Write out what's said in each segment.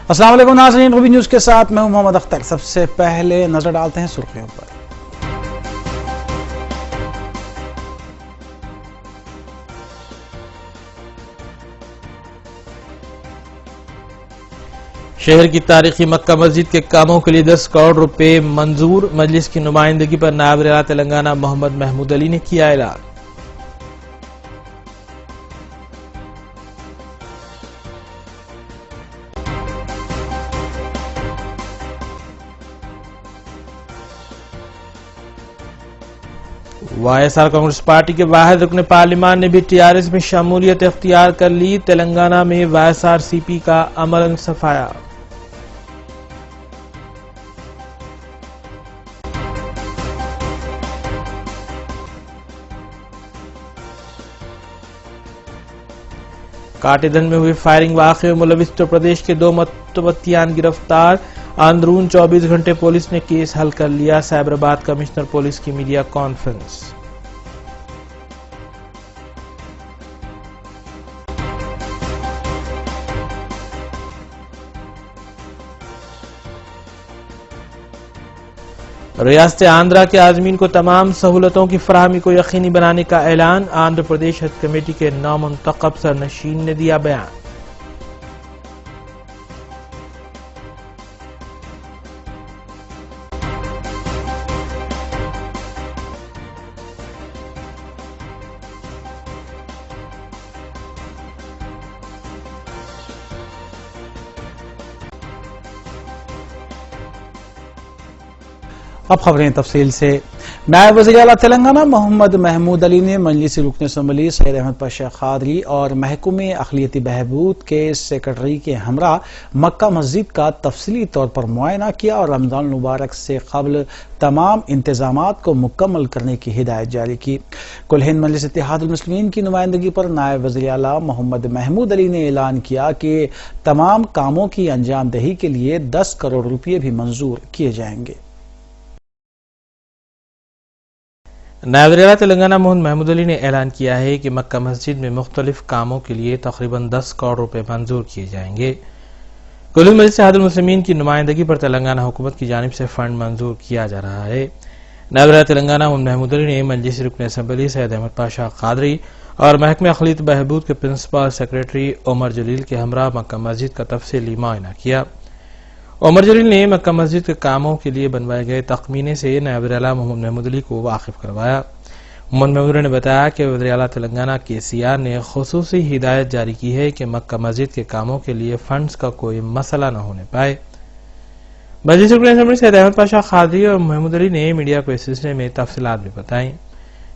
अस्सलाम वालेकुम नाज़रीन, रूबी न्यूज़ के साथ मैं हूं मोहम्मद अख्तर। सबसे पहले नजर डालते हैं सुर्खियों पर। शहर की तारीखी मक्का मस्जिद के कामों के लिए 10 करोड़ रुपए मंजूर। मजलिस की नुमाइंदगी पर नायब वज़ीर तेलंगाना मोहम्मद महमूद अली ने किया ऐलान। YSR कांग्रेस पार्टी के वाहिद रुकन पार्लिमान ने भी TRS में शमूलियत इख्तियार कर ली। तेलंगाना में YSRCP का अमलन सफाया। काटेधन में हुए फायरिंग वाक़े में मुलविस उत्तर प्रदेश के 2 मुतवत्तियान गिरफ्तार। अंदरून 24 घंटे पुलिस ने केस हल कर लिया। साइबराबाद कमिश्नर पुलिस की मीडिया कॉन्फ्रेंस। रियासत आंध्रा के आज़मीन को तमाम सहूलतों की फराहमी को यकीनी बनाने का ऐलान। आंध्र प्रदेश हज कमेटी के नामुंतखब सरनशीन ने दिया बयान। अब खबरें तफसील से। नायब वज़ीर आला तेलंगाना मोहम्मद महमूद अली ने मजलिस रुकन असम्बली सैयद अहमद पाशा खादरी और महकमे अक़लियती बहबूद के सेक्रेटरी के हमरा मक्का मस्जिद का तफसीली तौर पर मुआयना किया और रमजान मुबारक से कबल तमाम इंतजामात को मुकम्मल करने की हिदायत जारी की। कुल हिंद मजलिस इत्तेहादुल मुस्लिमीन की नुमाइंदगी पर नायब वज़ीर आला मोहम्मद महमूद अली ने ऐलान किया कि तमाम कामों की अंजामदही के लिए 10 करोड़ रुपये भी मंजूर किए जाएंगे। नायब वज़ीर तेलंगाना मोहम्मद महमूद अली ने ऐलान किया है कि मक्का मस्जिद में मुख्तलिफ कामों के लिए तकरीबन 10 करोड़ रुपए मंजूर किए जाएंगे। कुल मजलिस इत्तेहादुल मुस्लिमीन की नुमाइंदगी पर तेलंगाना हुकूमत की जानिब से फंड मंजूर किया जा रहा है। नायब वज़ीर तेलंगाना मोहम्मद महमूद अली ने मजलिस रुकन असम्बली सैयद अहमद पाशा खादरी और महकमे अक़लियती बहबूद के प्रिंसिपल सेक्रेटरी उमर जलील के हमरा मक्का मस्जिद का तफसीली मुआयना किया। उमर जलील ने मक्का मस्जिद के कामों के लिए बनवाए गए तखमीने से नायब वज़ीर आला मोहम्मद महमूद अली को वाकिफ करवाया। मोहम्मद महमूद ने बताया कि वज़ीर आला तेलंगाना KCR ने खुसूसी हिदायत जारी की है कि मक्का मस्जिद के कामों के लिए फंड्स का कोई मसला न होने पाए। मजलिस रुकन असम्बली सैयद अहमद पाशा खादरी और महमूद अली ने मीडिया को इस सिलसिले में तफसीलात भी बताई।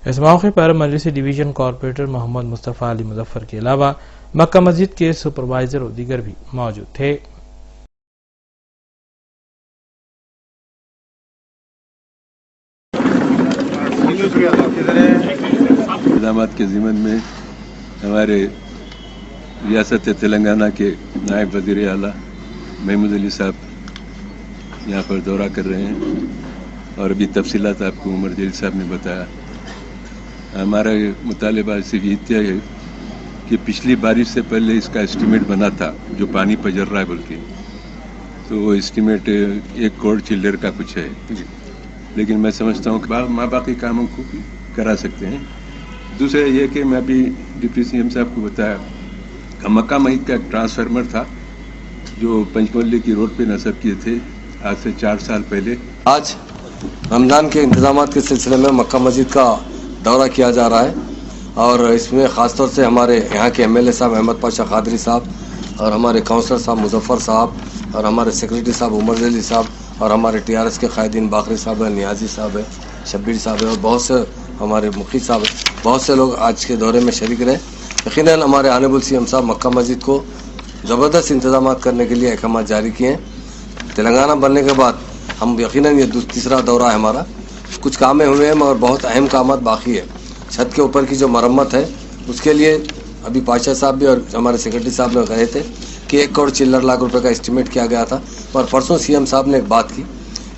इस मौके पर मजलिस डिवीजन कॉर्पोरेटर मोहम्मद मुस्तफ़ा अली मुजफ्फर के अलावा मक्का मस्जिद के सुपरवाइजर और दीगर भी मौजूद थे। इक़दामात के ज़िम्मन में हमारे रियासत तेलंगाना के नायब वज़ीर आला महमूद अली साहब यहाँ पर दौरा कर रहे हैं और अभी तफसीलात आपको उमर जलील साहब ने बताया। हमारा मुतालिबा सिर्फ इतना है कि पिछली बारिश से पहले इसका एस्टीमेट बना था जो पानी पजर रहा है बल्कि, तो वो एस्टीमेट 1 करोड़ चिल्लर का कुछ है, लेकिन मैं समझता हूँ कि बाकी कामों को करा सकते हैं। दूसरा ये कि मैं अभी डिप्टी CM साहब को बताया कि मक्का मस्जिद का एक ट्रांसफार्मर था जो पंचमल्ली की रोड पे नस्ब किए थे आज से 4 साल पहले। आज रमज़ान के इंतजामात के सिलसिले में मक्का मस्जिद का दौरा किया जा रहा है और इसमें ख़ासतौर से हमारे यहाँ के MLA साहब अहमद पाशा खादरी साहब और हमारे काउंसलर साहब मुजफ्फर साहब और हमारे सेक्रेटरी साहब उमर जलील साहब और हमारे TRS के कायदीन बाकरी साहब है, नियाजी साहब है, शब्बीर साहब है और बहुत से हमारे मुखी साहब है, बहुत से लोग आज के दौरे में शरीक रहे। यकीनन हमारे ऑनरेबल CM साहब मक्का मस्जिद को ज़बरदस्त इंतजाम करने के लिए अहकाम जारी किए हैं। तेलंगाना बनने के बाद हम यकीनन ये तीसरा दौरा है हमारा। कुछ कामें हुए हैं मगर बहुत अहम कामात बाकी है। छत के ऊपर की जो मरम्मत है उसके लिए अभी पाशा साहब भी और हमारे सेक्रेटरी साहब ने कहे थे कि 1 करोड़ चिल्लर लाख रुपए का एस्टीमेट किया गया था, पर परसों CM साहब ने एक बात की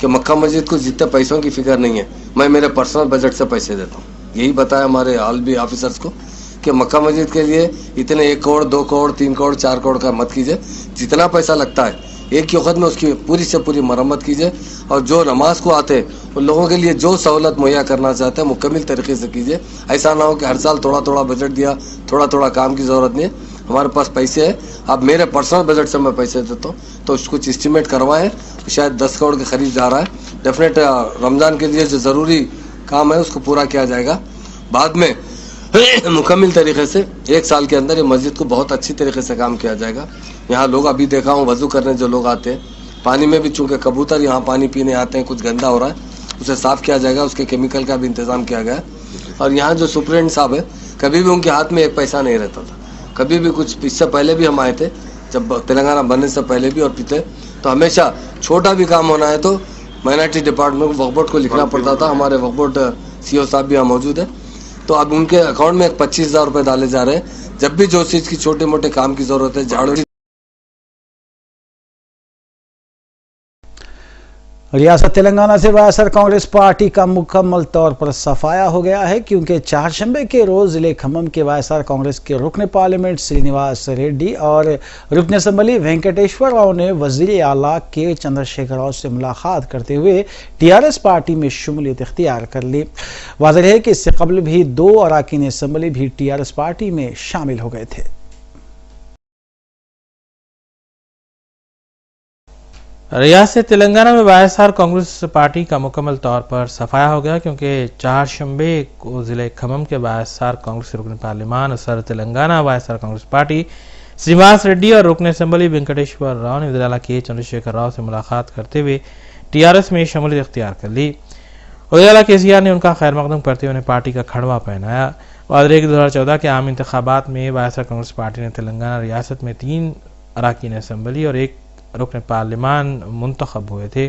कि मक्का मस्जिद को जितने पैसों की फिक्र नहीं है, मैं मेरे पर्सनल बजट से पैसे देता हूँ। यही बताया हमारे आलमी ऑफिसर्स को कि मक्का मस्जिद के लिए इतने 1 करोड़ 2 करोड़ 3 करोड़ 4 करोड़ का मत कीजिए। जितना पैसा लगता है एक ही वक्त में उसकी पूरी से पूरी मरम्मत कीजिए और जो नमाज को आते हैं उन लोगों के लिए जो सहूलत मुहैया करना चाहते हैं मुकम्मल तरीके से कीजिए। ऐसा ना हो कि हर साल थोड़ा थोड़ा बजट दिया, थोड़ा थोड़ा काम की ज़रूरत नहीं है। हमारे पास पैसे है, अब मेरे पर्सनल बजट से मैं पैसे देता हूँ, तो कुछ एस्टिमेट करवाएं। शायद 10 करोड़ के करीब जा रहा है। डेफिनेट रमज़ान के लिए जो ज़रूरी काम है उसको पूरा किया जाएगा। बाद में मुकम्मल तरीके से 1 साल के अंदर ये मस्जिद को बहुत अच्छी तरीके से काम किया जाएगा। यहाँ लोग अभी देखा हूँ वजू करने जो लोग आते हैं, पानी में भी चूंकि कबूतर यहाँ पानी पीने आते हैं, कुछ गंदा हो रहा है, उसे साफ़ किया जाएगा, उसके केमिकल का भी इंतज़ाम किया गया है। और यहाँ जो सुप्रिटेंडेंट साहब है, कभी भी उनके हाथ में एक पैसा नहीं रहता था, कभी भी कुछ। इससे पहले भी हम आए थे, जब तेलंगाना बनने से पहले भी और पिछले, तो हमेशा छोटा भी काम होना है तो माइनॉरिटी डिपार्टमेंट वक्फ बोर्ड को लिखना पड़ता था। हमारे वक्फ बोर्ड CEO साहब भी यहाँ मौजूद है, तो अब उनके अकाउंट में 25,000 रुपये डाले जा रहे हैं। जब भी जो चीज़ की छोटे मोटे काम की ज़रूरत है, झाड़ू रियासत तेलंगाना से वायएसआर कांग्रेस पार्टी का मुकम्मल तौर पर सफाया हो गया है, क्योंकि चारशंबे के रोज जिले खम्मम के वायएसआर कांग्रेस के रुकन पार्लियामेंट श्रीनिवास रेड्डी और रुकन असम्बली वेंकटेश्वर राव ने वजीर आला के चंद्रशेखर राव से मुलाकात करते हुए टीआरएस पार्टी में शमूलियत इख्तियार कर ली। वाज़ेह है कि इससे कबल भी 2 अरकान असम्बली भी टीआरएस पार्टी में शामिल हो गए थे। रियासत तेलंगाना में वायएसआर कांग्रेस पार्टी का मुकम्मल तौर पर सफाया हो गया, क्योंकि चारशंबे को जिले खम्मम के वायएसआर कांग्रेस रुकन पार्लियामान sir Telangana YSR Congress party Srinivas Reddy और रुकन असम्बली वेंकटेश्वर राव ने वज़ीर आला के चंद्रशेखर राव से मुलाकात करते हुए टीआरएस में शमूलियत इख्तियार कर ली। वज़ीर आला केसीआर ने उनका खैर मकदम करते हुए उन्हें पार्टी का खड़वा पहनाया। वाज़ेह कि 2014 के आम इंतखाबात में वायएसआर कांग्रेस पार्टी ने तेलंगाना रियासत में 3 अरकान असम्बली और 1 रुकन पार्लियामान मुंतखब हुए थे।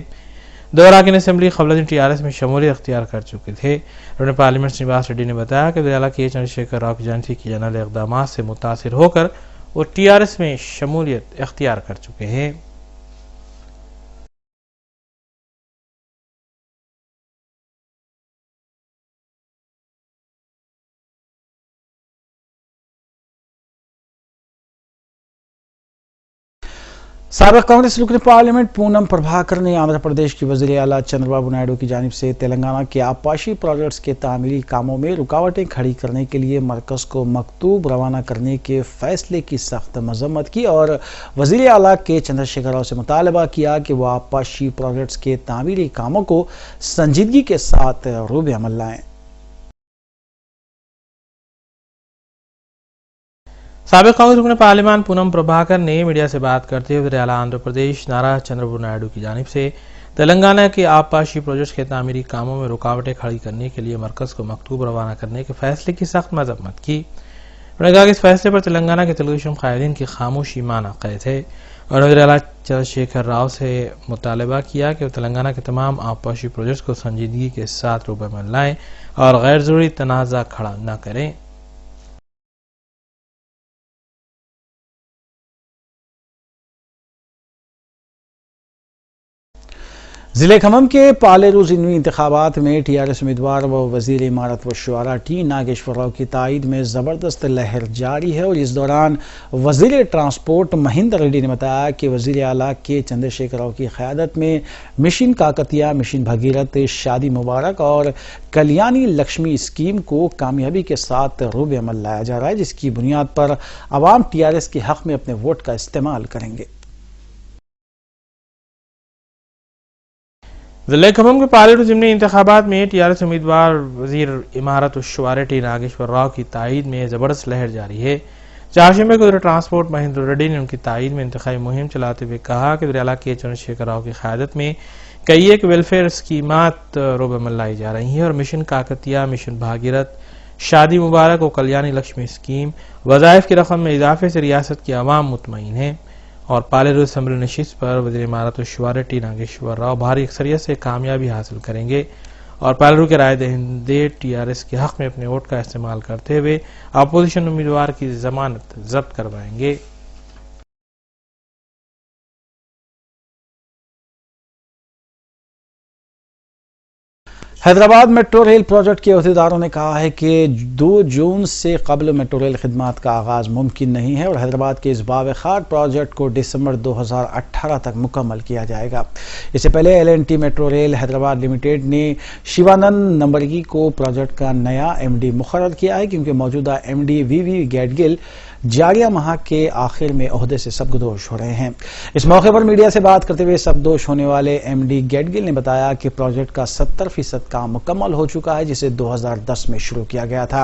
2 अरकान असम्बली क़बल टीआरएस में शमूलियत इख्तियार कर चुके थे। रुकन पार्लियामेंट श्रीनिवास रेड्डी ने बताया कि वज़ीर आला के चंद्रशेखर राव की जानिब से किए जाने वाले इक़दामात से मुतासिर होकर वो टीआरएस में शमूलियत इख्तियार कर चुके हैं। साबिक़ कांग्रेस रुकन पार्लियामेंट पूनम प्रभाकर ने आंध्र प्रदेश की वज़ीर आला चंद्रबाबू नायडू की जानिब से तेलंगाना के आबपाशी प्रोजेक्ट्स के तामीरी कामों में रुकावटें खड़ी करने के लिए मरकज़ को मकतूब रवाना करने के फैसले की सख्त मजम्मत की और वज़ीर आला के चंद्रशेखर राव से मुतालबा किया कि वह आबपाशी प्रोजेक्ट्स के तामीरी कामों को संजीदगी के साथ रूब अमल लाएं। साबिक़ कांग्रेस रुकन पार्लियामान पूनम प्रभाकर ने मीडिया से बात करते हुए वज़ीर आला आंध्र प्रदेश नारा चंद्रबाबू नायडू की जानिब से तेलंगाना के आबपाशी प्रोजेक्ट्स के तामीरी कामों में रुकावटें खड़ी करने के लिए मरकज़ को मकतूब रवाना करने के फैसले की सख्त मजम्मत की। उन्होंने कहा कि इस फैसले पर तेलंगाना के तेलुगुदेशम कायदीन की खामोशी माना कैद है और वज़ीर आला चंद्रशेखर राव से मुतालबा किया कि वो तेलंगाना के तमाम आबपाशी प्रोजेक्ट्स को संजीदगी के साथ रूब अमल लाएं और गैर ज़रूरी तनाज़ा खड़ा न करें। जिले खम्मम के पालेरू ज़िमनी इंतखाबात में टीआरएस उम्मीदवार व वज़ीर इमारत व शुआरा टी नागेश्वर राव की तायद में ज़बरदस्त लहर जारी है और इस दौरान वज़ीर ट्रांसपोर्ट महेंद्र रेड्डी ने बताया कि वज़ीर आला के चंद्रशेखर राव की क़यादत में मिशन काकतिया, मिशन भगीरथ, शादी मुबारक और कल्याणी लक्ष्मी स्कीम को कामयाबी के साथ रूब अमल लाया जा रहा है, जिसकी बुनियाद पर आवाम टीआरएस के हक़ में अपने वोट का इस्तेमाल करेंगे। जिले खम्मम के पालेरू ज़िमनी इंतखाबात में टीआरएस उम्मीदवार वज़ीर इमारत शुआरा टी नागेश्वर राव की तायद में ज़बरदस्त लहर जारी है। चारशंबे को वज़ीर ट्रांसपोर्ट महेंद्र रेड्डी ने उनकी तायद में इंतखाबी मुहिम चलाते हुए कहा कि वज़ीर आला के चंद्रशेखर राव की क़यादत में कई एक वेलफेयर स्कीमात रूब अमल लाई जा रही हैं और मिशन काकतिया, मिशन भागीरथ, शादी मुबारक और कल्याणी लक्ष्मी स्कीम वज़ाइफ की रकम में इजाफे से रियासत की आवाम मुतमईन है और पालेरू असम्बली नशिस्त पर वज़ीर इमारत शुआरा टी नागेश्वर राव भारी अक्सरियत से कामयाबी हासिल करेंगे और पालेरू के राय दहिंदे टीआरएस के हक़ में अपने वोट का इस्तेमाल करते हुए अपोजिशन उम्मीदवार की जमानत जब्त करवाएंगे। हैदराबाद मेट्रो रेल प्रोजेक्ट के अहदेदारों ने कहा है कि 2 जून से कबल मेट्रो रेल खिदमात का आगाज मुमकिन नहीं है और हैदराबाद के इस बावखार प्रोजेक्ट को दिसंबर 2018 तक मुकम्मल किया जाएगा। इससे पहले LNT metro rail Hyderabad limited ने शिवानंद नंबरगी को प्रोजेक्ट का नया MD मुकर्रर किया है, क्योंकि मौजूदा MD VV गैडगिल जारिया माह के आखिर में ओहदे से सबकदोश हो रहे हैं। इस मौके पर मीडिया से बात करते हुए सबकदोश होने वाले MD गैडगिल ने बताया कि प्रोजेक्ट का 70% काम मुकम्मल हो चुका है, जिसे 2010 में शुरू किया गया था।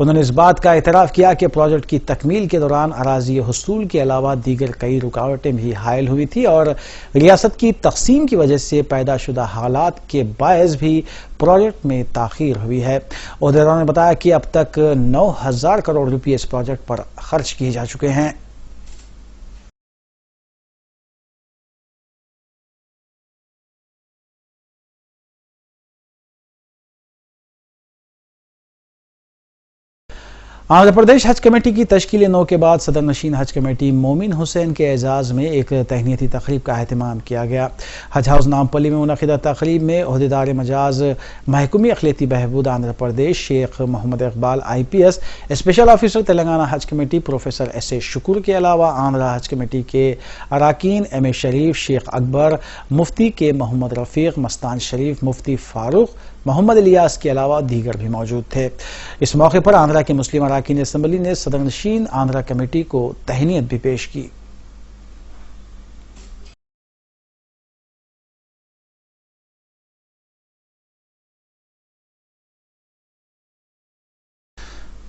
उन्होंने इस बात का एतराफ किया कि प्रोजेक्ट की तकमील के दौरान अराजी हुसूल के अलावा दीगर कई रुकावटें भी हायल हुई थी और रियासत की तकसीम की वजह से पैदाशुदा हालात के बायस भी प्रोजेक्ट में ताखीर हुई है। ओहदेदारों ने बताया कि अब तक 9,000 करोड़ रुपए इस प्रोजेक्ट पर खर्च किए जा चुके हैं। आंध्र प्रदेश हज कमेटी की तश्कील 9 के बाद सदर नशीन हज कमेटी मोमिन हुसैन के एजाज में एक तहनीती तकरीब का अहतमाम किया गया। हज हाउस नामपल्ली में मुनक़िदा तकरीब में ओहदेदार मजाज महकूमी अक़लियती बहबूद Andhra Pradesh Sheikh Mohammed Iqbal IPS, special officer Telangana Haj committee professor SA शुक्र के अलावा आंध्र हज कमेटी के अराकीन MA शरीफ, शेख अकबर, मुफ्ती के मोहम्मद रफ़ीक, मस्तान शरीफ, मुफ्ती फारूक, मोहम्मद इलियास के अलावा दीगर भी मौजूद थे। इस मौके पर आंध्रा के मुस्लिम अराकीन असम्बली ने सदर नशीन आंध्रा कमेटी को तहनीत भी पेश की।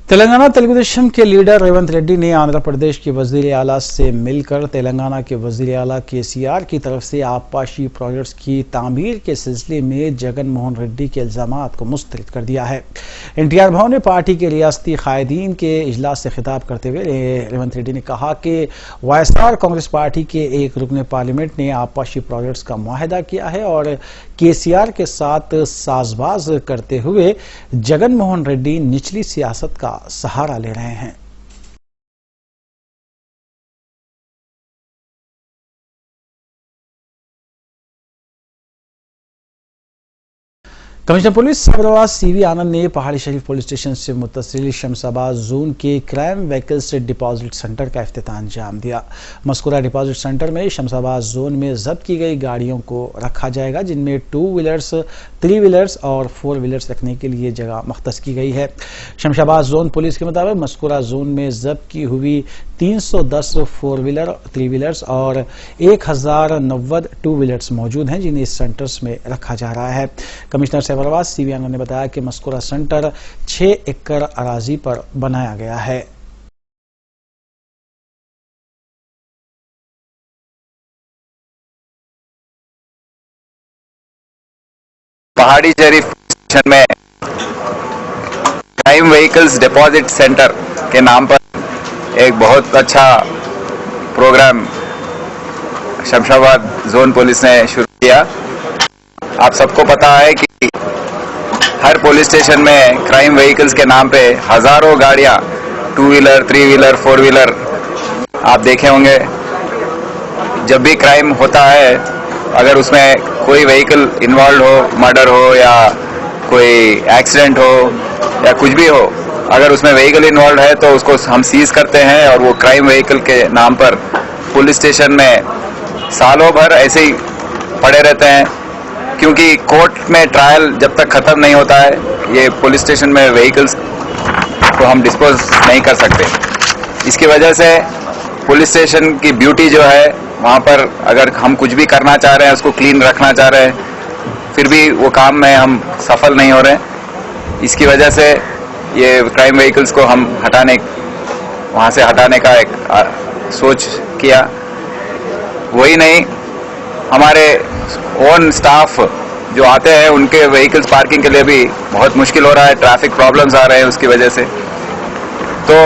तेलंगाना तेलुगु देशम के लीडर रेवंत रेड्डी ने आंध्र प्रदेश के वजीर आला से मिलकर तेलंगाना के वजीर आला KCR की तरफ से आबपाशी प्रोजेक्ट्स की तामीर के सिलसिले में जगन मोहन रेड्डी के इल्जामात को मुस्तरद कर दिया है। NTR भवन में पार्टी के रियासती कायदीन के इजलास से खिताब करते हुए रेवंत रेड्डी ने कहा कि YSR कांग्रेस पार्टी के एक रुकन पार्लियामेंट ने आबपाशी प्रोजेक्ट्स का मुआहदा किया है और KCR के साथ साजबाज करते हुए जगन मोहन रेड्डी निचली सियासत का सहारा ले रहे हैं। कमिश्नर पुलिस सरबराह CV आनंद ने पहाड़ी शरीफ पुलिस स्टेशन से मुत्तसिल शमशाबाद जोन के क्राइम व्हीकल्स डिपॉजिट सेंटर का इफ्तिताह अंजाम दिया। मज़कूरा डिपॉजिट सेंटर में शमशाबाद जोन में जब्त की गई गाड़ियों को रखा जाएगा, जिनमें 2 व्हीलर्स, 3 व्हीलर्स और 4 व्हीलर्स रखने के लिए जगह मख्तस की गई है। शमशाबाद जोन पुलिस के मुताबिक मज़कूरा जोन में जब्त की हुई 310 4 व्हीलर, 3 व्हीलर्स और 1090 2 व्हीलर्स मौजूद हैं, जिन्हें इस सेंटर्स में रखा जा रहा है। कमिश्नर सरबराह CV आनंद ने बताया कि मज़कूरा सेंटर 6 एकड़ अराजी पर बनाया गया है। पहाड़ी शरीफ स्टेशन में क्राइम व्हीकल्स डिपॉजिट सेंटर के नाम पर एक बहुत अच्छा प्रोग्राम शमशाबाद जोन पुलिस ने शुरू किया। आप सबको पता है कि हर पुलिस स्टेशन में क्राइम व्हीकल्स के नाम पे हजारों गाड़ियां 2 व्हीलर, 3 व्हीलर, 4 व्हीलर आप देखे होंगे। जब भी क्राइम होता है, अगर उसमें कोई व्हीकल इन्वॉल्व हो, मर्डर हो या कोई एक्सीडेंट हो या कुछ भी हो, अगर उसमें व्हीकल इन्वॉल्व है तो उसको हम सीज करते हैं और वो क्राइम व्हीकल के नाम पर पुलिस स्टेशन में सालों भर ऐसे ही पड़े रहते हैं, क्योंकि कोर्ट में ट्रायल जब तक खत्म नहीं होता है, ये पुलिस स्टेशन में व्हीकल्स को हम डिस्पोज नहीं कर सकते। इसकी वजह से पुलिस स्टेशन की ब्यूटी जो है, वहाँ पर अगर हम कुछ भी करना चाह रहे हैं, उसको क्लीन रखना चाह रहे हैं, फिर भी वो काम में हम सफल नहीं हो रहे। इसकी वजह से ये क्राइम व्हीकल्स को हम वहाँ से हटाने का एक सोच किया। वही नहीं, हमारे ओन स्टाफ जो आते हैं उनके व्हीकल्स पार्किंग के लिए भी बहुत मुश्किल हो रहा है, ट्रैफिक प्रॉब्लम्स आ रहे हैं उसकी वजह से। तो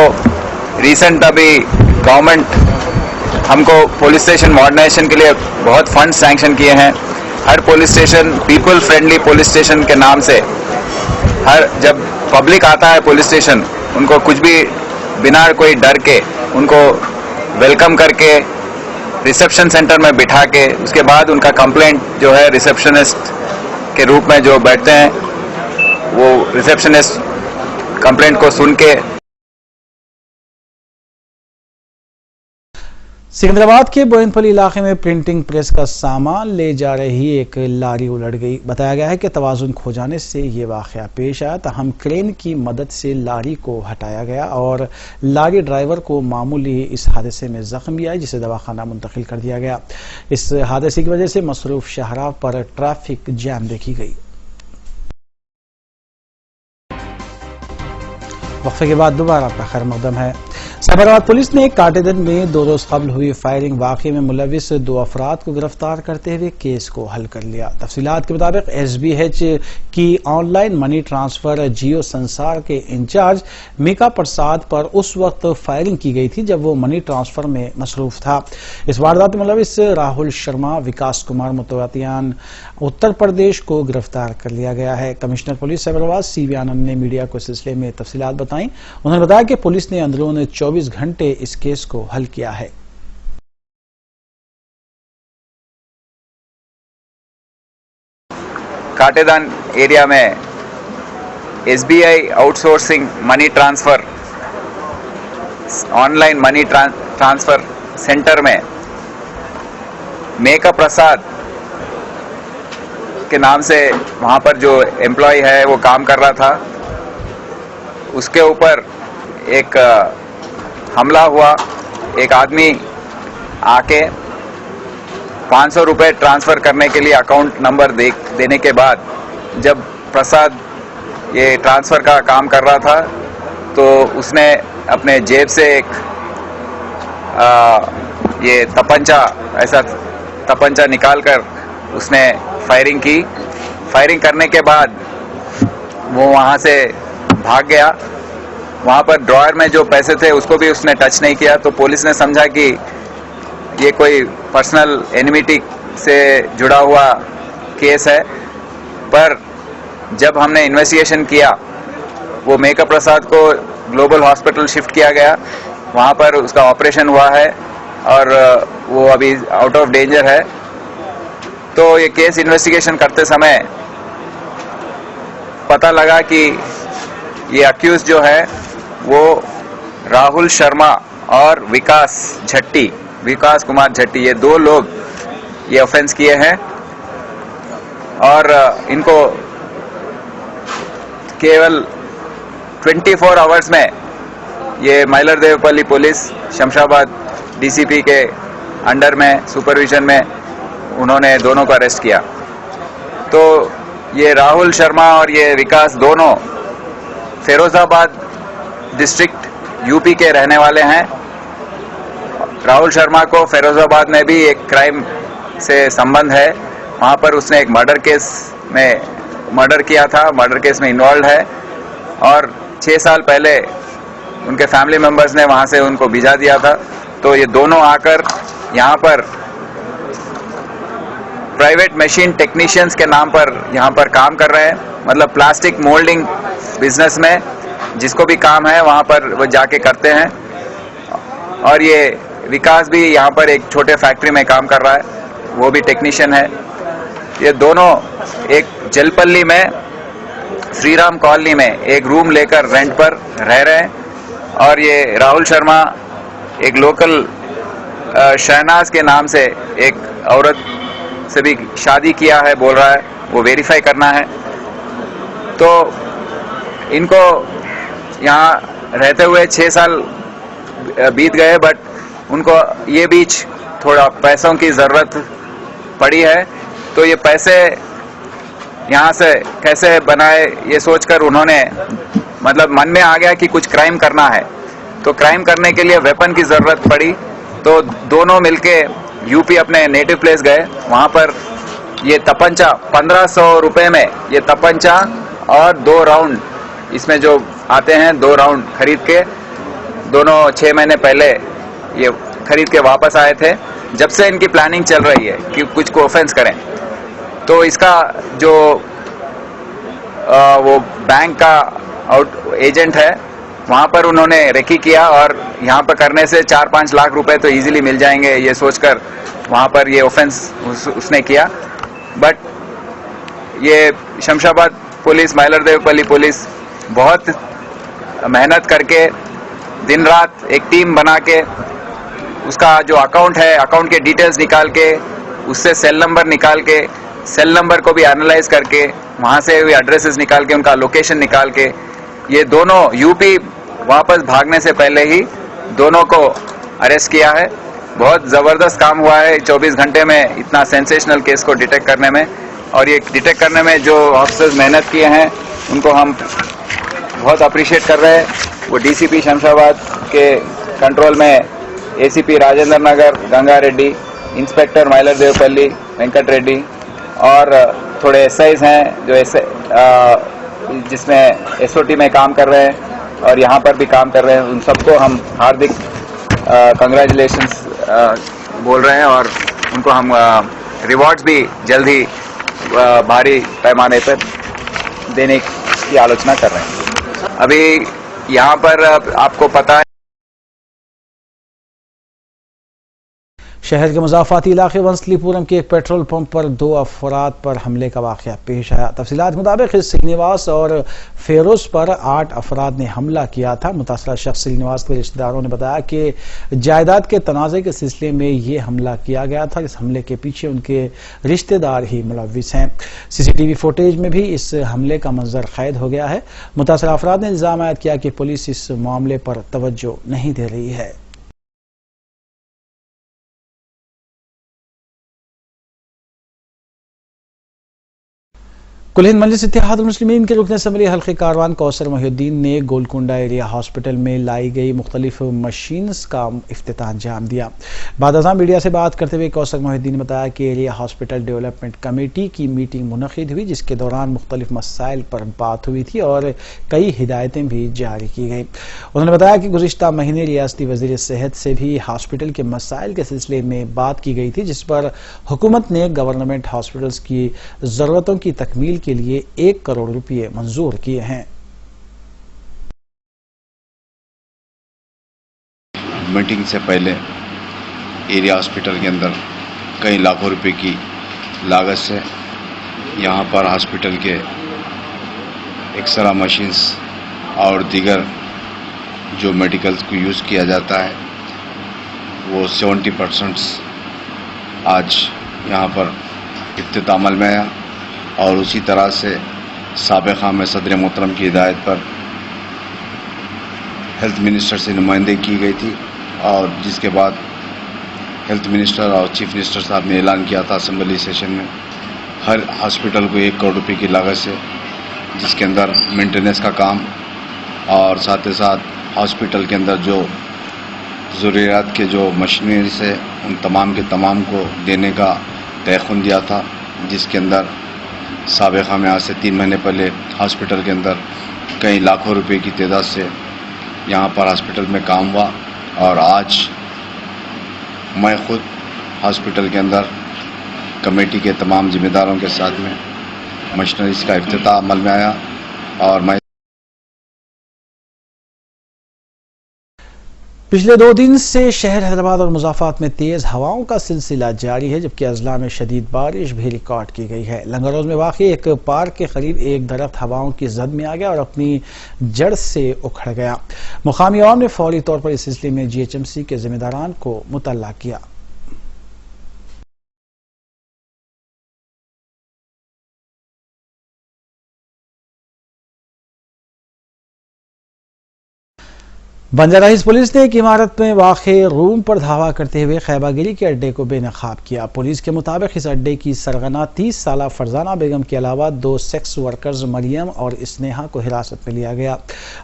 रिसेंट अभी गवर्नमेंट हमको पुलिस स्टेशन मॉडर्नाइजेशन के लिए बहुत फंड सैंक्शन किए हैं। हर police station people friendly police station के नाम से जब पब्लिक आता है पुलिस स्टेशन, उनको कुछ भी बिना कोई डर के उनको वेलकम करके रिसेप्शन सेंटर में बिठा के उसके बाद उनका कंप्लेंट जो है रिसेप्शनिस्ट के रूप में जो बैठते हैं वो रिसेप्शनिस्ट कंप्लेंट को सुन के सिकंदराबाद के बोयनपल्ली इलाके में प्रिंटिंग प्रेस का सामान ले जा रही एक लारी उलट गई। बताया गया है कि तवाजुन खो जाने से ये वाकया पेश आया। तहम क्रेन की मदद से लारी को हटाया गया और लारी ड्राइवर को मामूली इस हादसे में जख्म भी आया, जिसे दवाखाना मुंतकिल कर दिया गया। इस हादसे की वजह से मसरूफ शाहराह पर ट्रैफिक जैम देखी गई। वक्फे के बाद दोबारा आपका खैर मकदम है। साबरकात पुलिस ने काटेदन में 2 रोज कबल हुई फायरिंग वाक़े में मुलविस 2 अफराद को गिरफ्तार करते हुए केस को हल कर लिया। तफसीलात के मुताबिक SBH की ऑनलाइन मनी ट्रांसफर जियो संसार के इंचार्ज मीका प्रसाद पर उस वक्त फायरिंग की गई थी जब वो मनी ट्रांसफर में मसरूफ था। इस वारदात में मुलविस राहुल शर्मा, विकास कुमार मुतवतियान उत्तर प्रदेश को गिरफ्तार कर लिया गया है। कमिश्नर पुलिस साबरकात CV आनंद ने मीडिया को इस सिलसिले में तफसीलात बताई। उन्होंने बताया कि पुलिस ने अंदरून 24 घंटे इस केस को हल किया है। काटेदान एरिया में SBI outsourcing money transfer online money transfer centre में मेका प्रसाद के नाम से वहां पर जो एम्प्लॉय है वो काम कर रहा था। उसके ऊपर एक हमला हुआ। एक आदमी आके 500 रुपए ट्रांसफर करने के लिए अकाउंट नंबर देने के बाद जब प्रसाद ये ट्रांसफर का काम कर रहा था तो उसने अपने जेब से एक ये तपंचा निकालकर उसने फायरिंग की। फायरिंग करने के बाद वो वहां से भाग गया। वहां पर ड्रॉयर में जो पैसे थे उसको भी उसने टच नहीं किया। तो पुलिस ने समझा कि ये कोई पर्सनल एनिमिटी से जुड़ा हुआ केस है। पर जब हमने इन्वेस्टिगेशन किया, वो मेका प्रसाद को ग्लोबल हॉस्पिटल शिफ्ट किया गया। वहां पर उसका ऑपरेशन हुआ है और वो अभी आउट ऑफ डेंजर है। तो ये केस इन्वेस्टिगेशन करते समय पता लगा कि ये अक्यूज जो है वो राहुल शर्मा और विकास कुमार झट्टी, ये 2 लोग ये ऑफेंस किए हैं और इनको केवल 24 आवर्स में ये माइलरदेवपल्ली पुलिस शमशाबाद DCP के अंडर में सुपरविजन में उन्होंने दोनों को अरेस्ट किया। तो ये राहुल शर्मा और ये विकास दोनों फिरोजाबाद डिस्ट्रिक्ट UP के रहने वाले हैं। राहुल शर्मा को फिरोजाबाद में भी एक क्राइम से संबंध है। वहां पर उसने एक मर्डर किया था, मर्डर केस में इन्वॉल्व है और 6 साल पहले उनके फैमिली मेंबर्स ने वहां से उनको भिजा दिया था। तो ये दोनों आकर यहाँ पर प्राइवेट मशीन टेक्नीशियंस के नाम पर यहाँ पर काम कर रहे हैं। मतलब प्लास्टिक मोल्डिंग बिजनेस में जिसको भी काम है वहाँ पर वो जाके करते हैं। और ये विकास भी यहाँ पर एक छोटे फैक्ट्री में काम कर रहा है, वो भी टेक्नीशियन है। ये दोनों एक जलपल्ली में श्रीराम कॉलोनी में एक रूम लेकर रेंट पर रह रहे हैं। और ये राहुल शर्मा एक लोकल शहनाज के नाम से एक औरत से भी शादी किया है बोल रहा है, वो वेरीफाई करना है। तो इनको यहाँ रहते हुए 6 साल बीत गए, बट उनको ये बीच थोड़ा पैसों की ज़रूरत पड़ी है। तो ये पैसे यहाँ से कैसे बनाए ये सोचकर उन्होंने मतलब मन में आ गया कि कुछ क्राइम करना है। तो क्राइम करने के लिए वेपन की ज़रूरत पड़ी। तो दोनों मिलके UP अपने नेटिव प्लेस गए। वहाँ पर ये तपंचा 1500 रुपए में ये तपंचा और 2 राउंड इसमें जो आते हैं 2 राउंड खरीद के दोनों 6 महीने पहले ये खरीद के वापस आए थे। जब से इनकी प्लानिंग चल रही है कि कुछ को ऑफेंस करें। तो इसका जो वो बैंक का एजेंट है वहाँ पर उन्होंने रेकी किया और यहाँ पर करने से 4-5 लाख रुपए तो इजीली मिल जाएंगे ये सोचकर वहाँ पर ये ऑफेंस उसने किया। बट ये शमशाबाद पुलिस, माइलरदेवपल्ली पुलिस बहुत मेहनत करके दिन रात एक टीम बना के उसका जो अकाउंट है, अकाउंट के डिटेल्स निकाल के, उससे सेल नंबर निकाल के, सेल नंबर को भी एनालाइज करके, वहां से भी एड्रेसेस निकाल के, उनका लोकेशन निकाल के, ये दोनों यूपी वापस भागने से पहले ही दोनों को अरेस्ट किया है। बहुत जबरदस्त काम हुआ है 24 घंटे में इतना सेंसेशनल केस को डिटेक्ट करने में। और ये डिटेक्ट करने में जो ऑफिसर्स मेहनत किए हैं उनको हम बहुत अप्रिशिएट कर रहे हैं। वो डीसीपी शमशाबाद के कंट्रोल में एसीपी राजेंद्र नगर गंगा रेड्डी, इंस्पेक्टर माइलरदेवपल्ली वेंकट रेड्डी और थोड़े एसआईज हैं जो जिसमें एसओटी में काम कर रहे हैं और यहाँ पर भी काम कर रहे हैं। उन सबको हम हार्दिक कंग्रेचुलेशंस बोल रहे हैं और उनको हम रिवॉर्ड्स भी जल्द ही भारी पैमाने पर देने की आलोचना कर रहे हैं। अभी यहाँ पर आपको पता है शहर के मुजाफाती इलाके वंसलीपुरम के एक पेट्रोल पंप पर 2 अफराद पर हमले का वाक़या पेश आया। तफसीलात मुताबिक श्रीनिवास और फेरोज पर 8 अफराद ने हमला किया था। मुतासरा शख्स श्रीनिवास के रिश्तेदारों ने बताया कि जायदाद के तनाज़े के सिलसिले में ये हमला किया गया था। इस हमले के पीछे उनके रिश्तेदार ही मुलव्विस हैं। सीसीटीवी फुटेज में भी इस हमले का मंजर कैद हो गया है। मुतासरा अफराद ने इल्जाम आयद किया कि पुलिस इस मामले पर तवज्जो नहीं दे रही है। कुल हिंद मजलिस इत्तेहादुल मुस्लिमीन के रुकन असम्बली हल्के कारवान कौसर मोहिउद्दीन ने गोलकुंडा एरिया हॉस्पिटल में लाई गई मुख्तलिफ मशीन्स का इफ्तिताह अंजाम दिया। बाद अज़ां मीडिया से बात करते हुए कौसर मोहिउद्दीन ने बताया कि एरिया हॉस्पिटल डेवलपमेंट कमेटी की मीटिंग मुनक़िद हुई, जिसके दौरान मुख्तलिफ मसाइल पर बात हुई थी और कई हिदायतें भी जारी की गई। उन्होंने बताया कि गुज़िश्ता महीने रियासती वज़ीर सेहत से भी हॉस्पिटल के मसाइल के सिलसिले में बात की गई थी, जिस पर हुकूमत ने गवर्नमेंट हॉस्पिटल्स की ज़रूरतों की तकमील के लिए 1 करोड़ रुपए मंजूर किए हैं। मीटिंग से पहले एरिया हॉस्पिटल के अंदर कई लाखों रुपए की लागत से यहाँ पर हॉस्पिटल के एक्सरा मशीन्स और दीगर जो मेडिकल्स को यूज़ किया जाता है वो 70% आज यहाँ पर इफ्तिताह अमल में आया। और उसी तरह से साबिक़ा में सदर मोहतरम की हिदायत पर हेल्थ मिनिस्टर से नुमाइंदगी की गई थी और जिसके बाद हेल्थ मिनिस्टर और चीफ मिनिस्टर साहब ने ऐलान किया था असेंबली सेशन में हर हॉस्पिटल को 1 करोड़ रुपए की लागत से, जिसके अंदर मेंटेनेंस का काम और साथ ही साथ हॉस्पिटल के अंदर जो ज़रूरियात के जो मशीनरी है उन तमाम के तमाम को देने का तयख़ुन दिया था, जिसके अंदर साबिक़ा में आज से 3 महीने पहले हॉस्पिटल के अंदर कई लाखों रुपए की तादाद से यहाँ पर हॉस्पिटल में काम हुआ। और आज मैं खुद हॉस्पिटल के अंदर कमेटी के तमाम जिम्मेदारों के साथ में मशीनरीज़ का इफ्तिताह अमल में आया और मैं पिछले 2 दिन से शहर हैदराबाद और मुज़ाफ़ात में तेज़ हवाओं का सिलसिला जारी है, जबकि अजला में शदीद बारिश भी रिकॉर्ड की गई है। लंगरोज में वाक़ एक पार्क के करीब एक दरख्त हवाओं की जद में आ गया और अपनी जड़ से उखड़ गया। मुकामी अवाम ने फौरी तौर पर इस सिलसिले में GHMC के जिम्मेदारान को मुतल्ला किया। बंजारा हिल्स पुलिस ने एक इमारत में वाक़े रूम पर धावा करते हुए खैबागिरी के अड्डे को बेनकाब किया। पुलिस के मुताबिक इस अड्डे की सरगना 30 साला फरजाना बेगम के अलावा 2 सेक्स वर्कर्स मरियम और स्नेहा को हिरासत में लिया गया।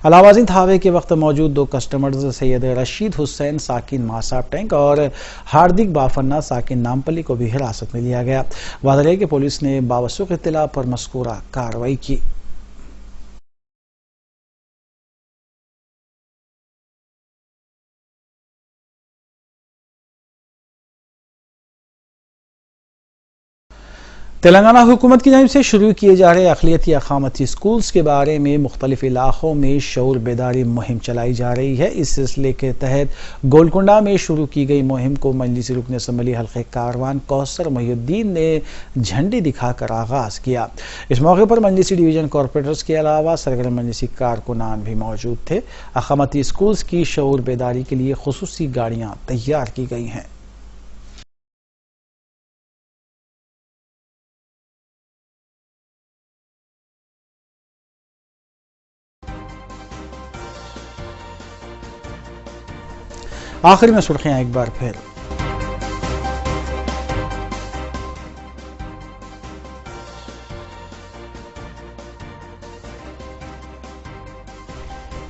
अलावाज़िन धावे के वक्त मौजूद 2 कस्टमर्स सैयद रशीद हुसैन साकिन मासाब टैंक और हार्दिक बाफन्ना साकिन नामपल्ली को भी हिरासत में लिया गया। वादे है कि पुलिस ने बावसूख इत्तला पर मज़कूरा कार्रवाई की। तेलंगाना हुकूमत की जानिब से शुरू किए जा रहे अक़लियती अक़ामती स्कूल्स के बारे में मुख्तलिफ इलाक़ों में शऊर बेदारी मुहिम चलाई जा रही है। इस सिलसिले के तहत गोलकुंडा में शुरू की गई मुहिम को मजलिस रुकन असम्बली हल्क़े कारवान कौसर मोहिउद्दीन ने झंडी दिखाकर आगाज़ किया। इस मौके पर मजलिसी डिवीज़न कॉरपोरेटर्स के अलावा सरगर्म मजलिसी कारकुनान भी मौजूद थे। अक़ामती स्कूल्स की शऊर बेदारी के लिए खुसूसी गाड़ियाँ तैयार की गई हैं। आखिर में सुर्खियां एक बार फिर।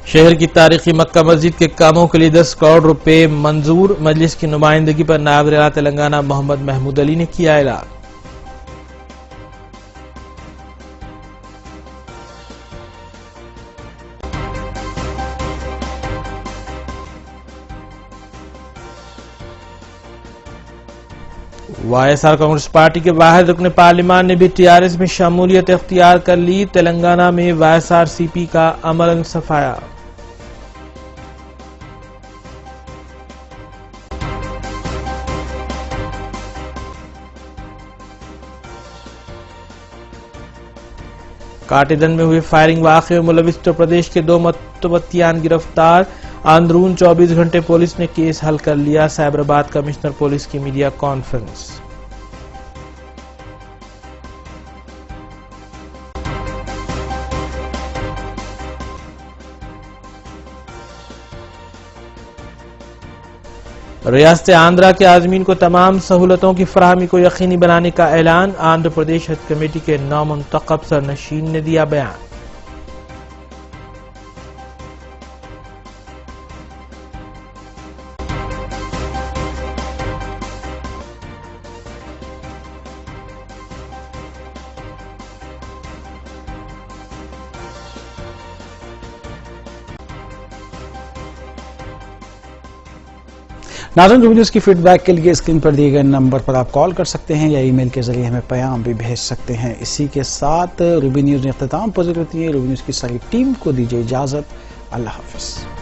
शहर की तारीखी मक्का मस्जिद के कामों के लिए 10 करोड़ रुपए मंजूर। मजलिस की नुमाइंदगी पर नायब वज़ीर तेलंगाना मोहम्मद महमूद अली ने किया ऐलान। YSR कांग्रेस पार्टी के वाहिद रुकन पार्लिमान ने भी TRS में शमूलियत इख्तियार कर ली। तेलंगाना में YSRCP का अमलन सफाया। काटेदन में हुए फायरिंग वाक़े में मुलविस उत्तर प्रदेश के 2 मुतवत्तियान गिरफ्तार। अंदरून 24 घंटे पुलिस ने केस हल कर लिया। साइबराबाद कमिश्नर पुलिस की मीडिया कॉन्फ्रेंस। रियासत आंध्रा के आज़मीन को तमाम सहूलतों की फराहमी को यकीनी बनाने का ऐलान। आंध्र प्रदेश हज कमेटी के नौमुंतखब सरनशीन ने दिया बयान। नाज़रीन, रूबी न्यूज़ की फीडबैक के लिए स्क्रीन पर दिए गए नंबर पर आप कॉल कर सकते हैं या ईमेल के जरिए हमें पैगाम भी भेज सकते हैं। इसी के साथ रूबी न्यूज़ ने इख्तिताम पजीर होती है। रूबी न्यूज़ की सारी टीम को दीजिए इजाज़त। अल्लाह हाफ़िज़।